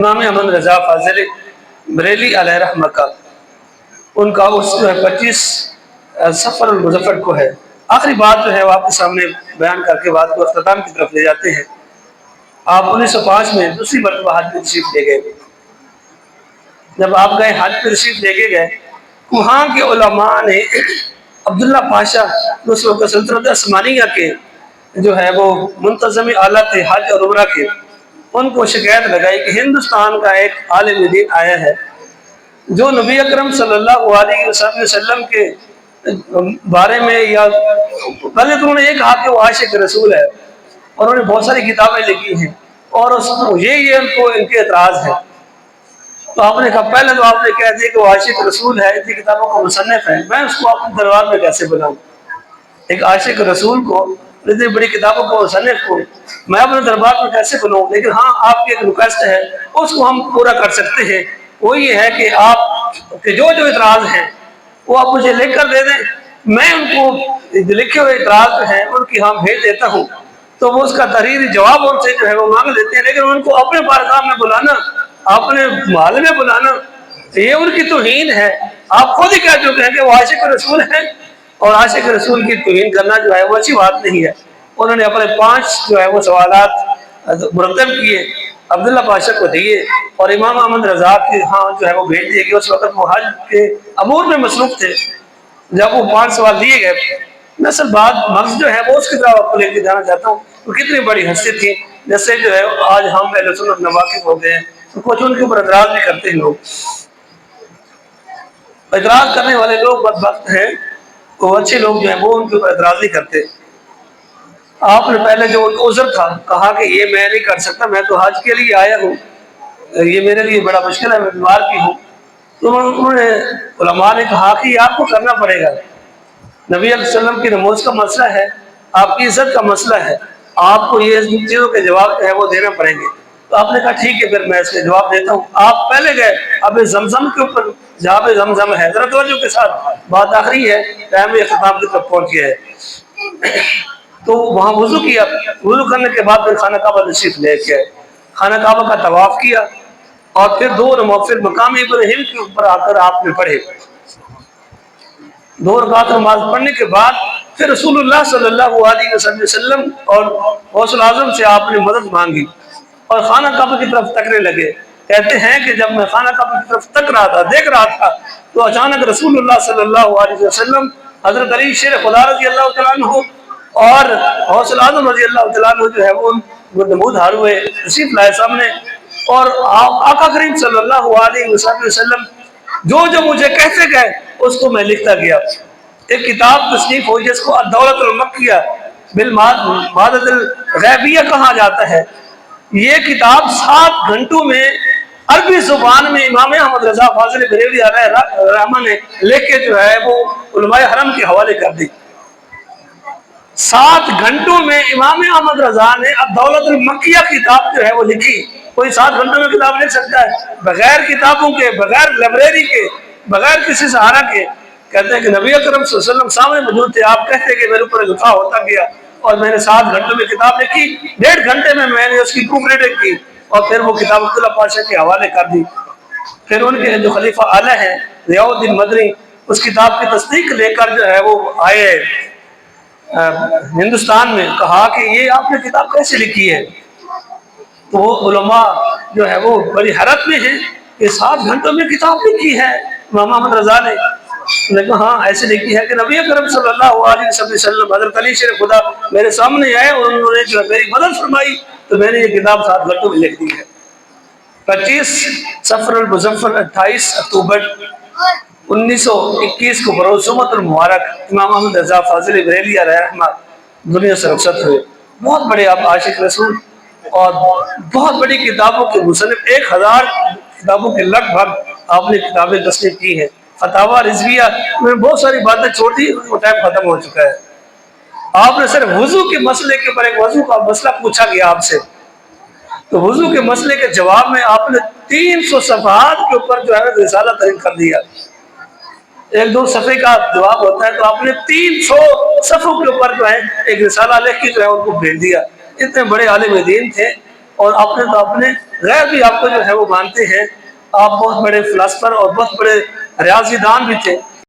امام احمد رضا فاضل بریلی علیہ رحمہ کا ان کا اس 25 سفر المظفر کو ہے آخری بات جو ہے وہ آپ کے سامنے بیان کر کے بات کو اختتام کی طرف لے جاتے ہیں۔ آپ 1905 میں دوسری مرتبہ حج میں تشریف لے گئے۔ جب آپ گئے حج میں تشریف لے کے گئے، وہاں کے علماء نے عبداللہ پاشا جو اس وقت سلطنت عثمانیہ کے جو ہے وہ منتظم اعلیٰ تھے حج اور عمرہ کے، ان کو شکایت لگائی کہ ہندوستان کا ایک عالم دین آیا ہے جو نبی اکرم صلی اللہ علیہ وسلم کے بارے میں، یا پہلے تو انہوں نے یہ کہا کہ وہ عاشق رسول ہے اور انہوں نے بہت ساری کتابیں لکھی ہیں، اور یہ ان کے اعتراض ہے۔ تو آپ نے کہا پہلے تو آپ نے کہہ دیا کہ وہ عاشق رسول ہے، اتنی کتابوں کا مصنف ہے، میں اس کو اپنے دربار میں کیسے بناؤں؟ ایک عاشق رسول کو، اتنی بڑی کتابوں کو مصنف کو میں اپنے دربار میں کیسے بناؤں؟ لیکن ہاں آپ کی ایک ریکویسٹ ہے، اس کو ہم پورا کر سکتے ہیں، وہ یہ ہے کہ آپ کے جو اعتراض ہیں وہ آپ مجھے لکھ کر دے دیں، میں ان کو لکھے ہوئے اعتراض ہیں ان کی ہم بھیج دیتا ہوں، تو وہ اس کا تحریری جواب ان سے جو ہے وہ مانگ لیتے ہیں۔ لیکن ان کو اپنے بارگاہ میں بلانا، اپنے محل میں بلانا، یہ ان کی توہین ہے۔ آپ خود ہی کہہ چکے ہیں کہ وہ عاشق رسول ہیں، اور عاشق رسول کی توہین کرنا جو ہے وہ اچھی بات نہیں ہے۔ انہوں نے اپنے 5 جو ہے وہ سوالات مرتب کیے، عبداللہ پاشا کو دیے، اور امام احمد رضا کے ہاں جو ہے وہ بھیج دیے گئے۔ اس وقت وہ حج کے امور میں مصروف تھے۔ جب وہ 5 سوال دیے گئے، میں اصل بات مغز جو ہے وہ اس کی طرف آپ کو لے کے جانا چاہتا ہوں، وہ کتنی بڑی ہستی تھی، جیسے جو ہے آج ہم اہل سنت نواقف ہو گئے ہیں، تو کچھ ان کے اوپر اعتراض بھی کرتے ہیں لوگ۔ اعتراض کرنے والے لوگ بدبخت ہیں، وہ اچھے لوگ جو ہیں وہ ان کے اوپر اعتراض نہیں کرتے۔ آپ نے پہلے جو عذر تھا کہا کہ یہ میں نہیں کر سکتا، میں تو حج کے لیے آیا ہوں، یہ میرے لیے بڑا مشکل ہے، میں بیمار بھی ہوں، تو انہوں نے علماء نے کہا کہ یہ آپ کو کرنا پڑے گا، نبی علیہ السلام کی نماز کا مسئلہ ہے، آپ کی عزت کا مسئلہ ہے، آپ کو یہ چیزوں کے جواب ہے وہ دینا پڑیں گے۔ تو آپ نے کہا ٹھیک ہے پھر میں اس کے جواب دیتا ہوں۔ آپ پہلے گئے، اب زمزم کے اوپر جہاں پہ زمزم ہے، ذرا توجہ کے ساتھ بات آخری ہے، ٹائم اختتام کی طرف پہنچ گیا ہے، تو وہاں وضو کیا، وضو کرنے کے بعد پھر خانہ کعبہ تشریف لے کے آئے، خانہ کعبہ کا طواف کیا، اور پھر 2 نوافل مقام ابراہیم کے اوپر آ کر آپ نے پڑھے۔ 2 رکعت نماز پڑھنے کے بعد پھر رسول اللہ صلی اللہ علیہ وسلم اور غوث الاعظم سے آپ نے مدد مانگی اور خانہ کعبہ کی طرف تکنے لگے۔ کہتے ہیں کہ جب میں خانہ کعبہ کی طرف تک رہا تھا، دیکھ رہا تھا، تو اچانک رسول اللہ صلی اللہ علیہ وسلم، حضرت علی شیر خدا رضی اللہ تعالیٰ عنہ اور غوث الاعظم رضی اللہ تعالیٰ عنہ جو ہے وہ نمود ہار ہوئے، تشریف لائے سامنے، اور آقا کریم صلی اللہ علیہ وسلم جو مجھے کہتے گئے اس کو میں لکھتا گیا۔ ایک کتاب تصنیف ہوئی جس کو الدولۃ المکیہ بالمادۃ الغیبیہ کہا جاتا ہے۔ یہ کتاب 7 گھنٹوں میں عربی زبان میں امام احمد رضا فاضل بریلوی علیہ رحمہ نے لکھ کے جو ہے وہ علماء حرم کے حوالے کر دی۔ 7 گھنٹوں میں امام احمد رضا نے الدولۃ المکیہ کتاب جو ہے وہ لکھی۔ کوئی 7 گھنٹوں میں کتاب لکھ سکتا ہے بغیر کتابوں کے، بغیر لائبریری کے، بغیر کسی سہارا کے؟ کہتے ہیں کہ نبی اکرم صلی اللہ علیہ وسلم سامنے موجود تھے، آپ کہتے کہ میرے اوپر لکھا ہوتا گیا، اور میں نے 7 گھنٹوں میں کتاب لکھی، 1.5 گھنٹے میں میں نے اس کی پروف ریڈنگ کی، اور پھر وہ کتاب عبداللہ پاشا کے حوالے کر دی۔ پھر ان کے جو خلیفہ اعلیٰ ہیں ضیاء الدین مدنی، اس کتاب کی تصدیق لے کر جو ہے وہ آئے ہندوستان میں، کہا کہ یہ آپ نے کتاب کیسے لکھی ہے؟ تو وہ علماء جو ہے وہ بڑی حیرت میں ہیں کہ 7 گھنٹوں میں کتاب لکھی ہے امام احمد رضا نے۔ کہا ہاں ایسے لکھی ہے کہ نبی اکرم صلی اللہ علیہ وسلم، حضرت علی شیر خدا میرے سامنے آئے اور انہوں نے جو میری مدد فرمائی، تو میں نے یہ کتاب 7 گھنٹوں میں لکھ دی ہے۔ 25 سفر المظفر 28 اکتوبر 1921 کو بروز جمعۃ المبارک امام احمد رضا فاضل بریلوی علیہ رحمہ دنیا سے رخصت ہوئے۔ بہت بڑے آپ عاشق رسول اور بہت بڑی کتابوں کے مصنف، 1000 کتابوں کے لگ بھگ آپ نے کتابیں تصنیف کی ہیں۔ فتاوی رضویہ میں بہت ساری باتیں چھوڑ دی، وہ ٹائم ختم ہو چکا ہے۔ آپ نے صرف وضو کے مسئلے کے اوپر، ایک وضو کا مسئلہ پوچھا گیا آپ سے، تو وضو کے مسئلے کے جواب میں آپ نے 300 صفحات کے اوپر جو ہے رسالہ تحریر کر دیا۔ 1-2 صفحے کا جواب ہوتا ہے، تو آپ نے 300 صفحوں کے اوپر جو ہے ایک رسالہ لکھ کے جو ہے ان کو بھیج دیا۔ اتنے بڑے عالم دین تھے، اور آپ نے تو اپنے غیر بھی آپ کو جو ہے وہ مانتے ہیں، آپ بہت بڑے فلاسفر اور بہت بڑے ریاضی دان بھی تھے،